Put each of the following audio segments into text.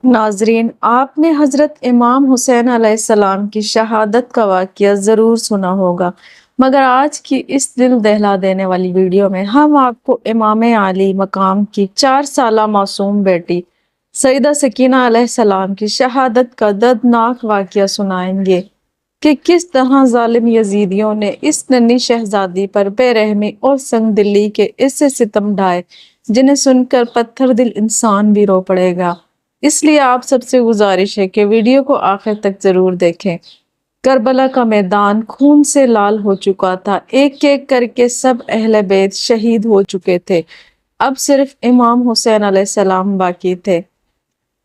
ناظرین، آپ نے حضرت امام حسین علیہ السلام کی شہادت کا واقعہ ضرور سنا ہوگا، مگر آج کی اس دل دہلا دینے والی ویڈیو میں ہم آپ کو امام عالی مقام کی 4 سالہ معصوم بیٹی سیدہ سکینہ علیہ السلام کی شہادت کا دردناک واقعہ سنائیں گے کہ کس طرح ظالم یزیدیوں نے اس ننھی شہزادی پر بے رحمی اور سنگ دلی کے ایسے ستم ڈھائے جنہیں سن کر پتھر دل انسان بھی رو پڑے گا۔ اس لیے آپ سب سے گزارش ہے کہ ویڈیو کو آخر تک ضرور دیکھیں۔ کربلا کا میدان خون سے لال ہو چکا تھا، ایک ایک کر کے سب اہل بیت شہید ہو چکے تھے، اب صرف امام حسین علیہ السلام باقی تھے۔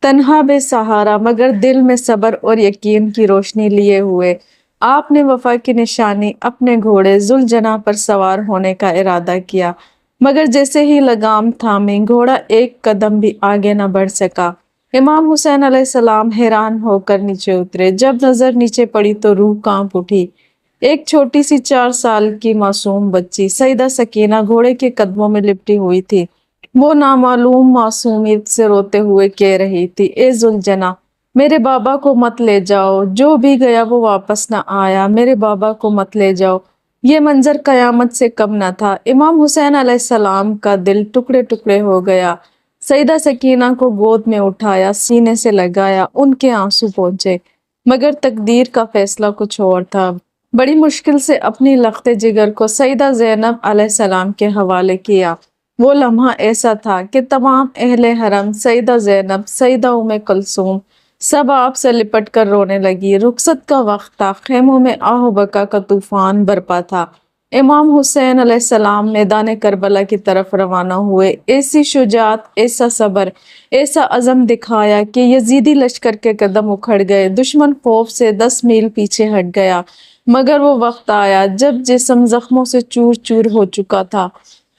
تنہا بے سہارا مگر دل میں صبر اور یقین کی روشنی لیے ہوئے آپ نے وفا کی نشانی اپنے گھوڑے ذوالجناح پر سوار ہونے کا ارادہ کیا، مگر جیسے ہی لگام تھامی گھوڑا ایک قدم بھی آگے نہ بڑھ سکا۔ امام حسین علیہ السلام حیران ہو کر نیچے اترے، جب نظر نیچے پڑی تو روح کانپ اٹھی۔ ایک چھوٹی سی 4 سال کی معصوم بچی سیدہ سکینہ گھوڑے کے قدموں میں لپٹی ہوئی تھی۔ وہ نامعلوم معصومیت سے روتے ہوئے کہہ رہی تھی، اے ذوالجناح، میرے بابا کو مت لے جاؤ، جو بھی گیا وہ واپس نہ آیا، میرے بابا کو مت لے جاؤ۔ یہ منظر قیامت سے کم نہ تھا۔ امام حسین علیہ السلام کا دل ٹکڑے ٹکڑے ہو گیا۔ سیدہ سکینہ کو گود میں اٹھایا، سینے سے لگایا، ان کے آنسو پہنچے، مگر تقدیر کا فیصلہ کچھ اور تھا۔ بڑی مشکل سے اپنی لخت جگر کو سیدہ زینب علیہ السلام کے حوالے کیا۔ وہ لمحہ ایسا تھا کہ تمام اہل حرم، سیدہ زینب، سیدہ کلثوم، سب آپ سے لپٹ کر رونے لگی۔ رخصت کا وقت تھا، خیموں میں آہ و بکا کا طوفان برپا تھا۔ امام حسین علیہ السلام میدان کربلا کی طرف روانہ ہوئے، ایسی شجاعت، ایسا صبر، ایسا عزم دکھایا کہ یزیدی لشکر کے قدم اکھڑ گئے، دشمن خوف سے 10 میل پیچھے ہٹ گیا۔ مگر وہ وقت آیا جب جسم زخموں سے چور چور ہو چکا تھا۔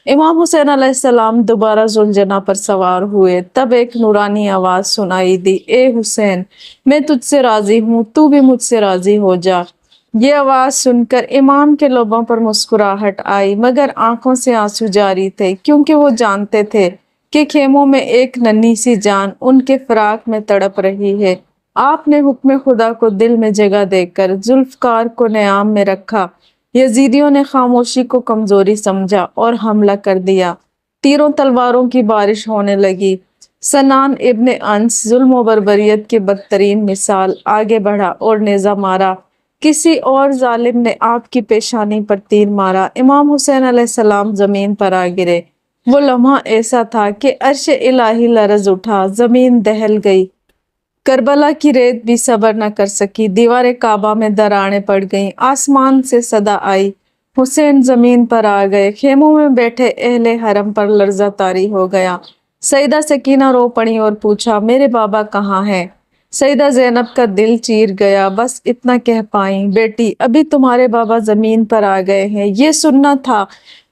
امام حسین علیہ السلام دوبارہ ذوالجناح پر سوار ہوئے، تب ایک نورانی آواز سنائی دی، اے حسین، میں تجھ سے راضی ہوں، تو بھی مجھ سے راضی ہو جا۔ یہ آواز سن کر امام کے لبوں پر مسکراہٹ آئی، مگر آنکھوں سے آنسو جاری تھے، کیونکہ وہ جانتے تھے کہ خیموں میں ایک ننھی سی جان ان کے فراق میں تڑپ رہی ہے۔ آپ نے حکم خدا کو دل میں جگہ دے کر ذوالفقار کو نیام میں رکھا۔ یزیدیوں نے خاموشی کو کمزوری سمجھا اور حملہ کر دیا۔ تیروں تلواروں کی بارش ہونے لگی۔ سنان ابن انس، ظلم و بربریت کی بدترین مثال، آگے بڑھا اور نیزہ مارا۔ کسی اور ظالم نے آپ کی پیشانی پر تیر مارا۔ امام حسین علیہ السلام زمین پر آ گرے۔ وہ لمحہ ایسا تھا کہ عرش الہی لرز اٹھا، زمین دہل گئی۔ کربلا کی ریت بھی صبر نہ کر سکی، دیوار کعبہ میں دراڑیں پڑ گئیں، آسمان سے صدا آئی، حسین زمین پر آ گئے۔ خیموں میں بیٹھے اہل حرم پر لرزہ طاری ہو گیا۔ سیدہ سکینہ رو پڑی اور پوچھا، میرے بابا کہاں ہیں؟ سیدہ زینب کا دل چیر گیا، بس اتنا کہہ پائیں، بیٹی، ابھی تمہارے بابا زمین پر آ گئے ہیں۔ یہ سننا تھا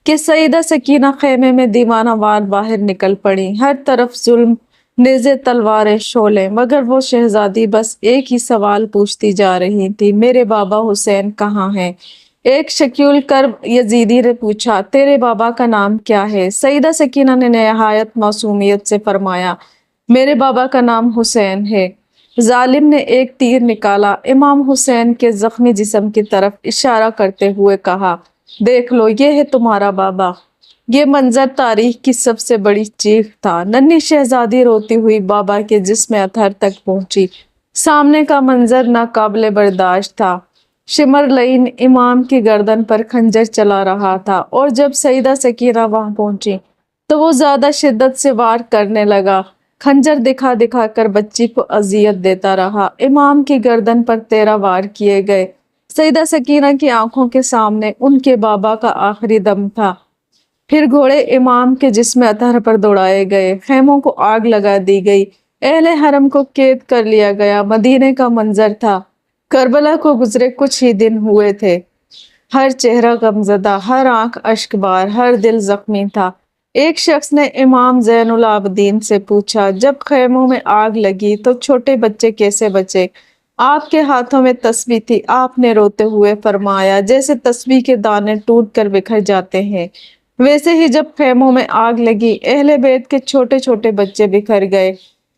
کہ سیدہ سکینہ خیمے میں دیوانہ وار باہر نکل پڑی، ہر طرف ظلم، نیزے، تلواریں، شعلے، مگر وہ شہزادی بس ایک ہی سوال پوچھتی جا رہی تھی، میرے بابا حسین کہاں ہیں؟ ایک شکیل کرب یزیدی نے پوچھا، تیرے بابا کا نام کیا ہے؟ سیدہ سکینہ نے نہایت معصومیت سے فرمایا، میرے بابا کا نام حسین ہے۔ ظالم نے ایک تیر نکالا، امام حسین کے زخمی جسم کی طرف اشارہ کرتے ہوئے کہا، دیکھ لو، یہ ہے تمہارا بابا۔ یہ منظر تاریخ کی سب سے بڑی چیخ تھا۔ ننھی شہزادی روتی ہوئی بابا کے جسم اطہر تک پہنچی۔ سامنے کا منظر ناقابل برداشت تھا۔ شمرلعین امام کی گردن پر خنجر چلا رہا تھا، اور جب سیدہ سکینہ وہاں پہنچی تو وہ زیادہ شدت سے وار کرنے لگا، خنجر دکھا دکھا کر بچی کو اذیت دیتا رہا۔ امام کی گردن پر 13 وار کیے گئے۔ سیدہ سکینہ کی آنکھوں کے سامنے ان کے بابا کا آخری دم تھا۔ پھر گھوڑے امام کے جسم اطہر پر دوڑائے گئے، خیموں کو آگ لگا دی گئی، اہل حرم کو قید کر لیا گیا۔ مدینے کا منظر تھا۔ کربلا کو گزرے کچھ ہی دن ہوئے تھے۔ ہر چہرہ غمزدہ، ہر آنکھ اشک بار، ہر دل زخمی تھا۔ ایک شخص نے امام زین العابدین سے پوچھا، جب خیموں میں آگ لگی تو چھوٹے بچے کیسے بچے؟ آپ کے ہاتھوں میں تسبیح تھی۔ آپ نے روتے ہوئے فرمایا، جیسے تسبیح کے دانے ٹوٹ کر بکھر جاتے ہیں، ویسے ہی جب خیموں میں آگ لگی، اہل بیت کے چھوٹے چھوٹے بچے بکھر گئے۔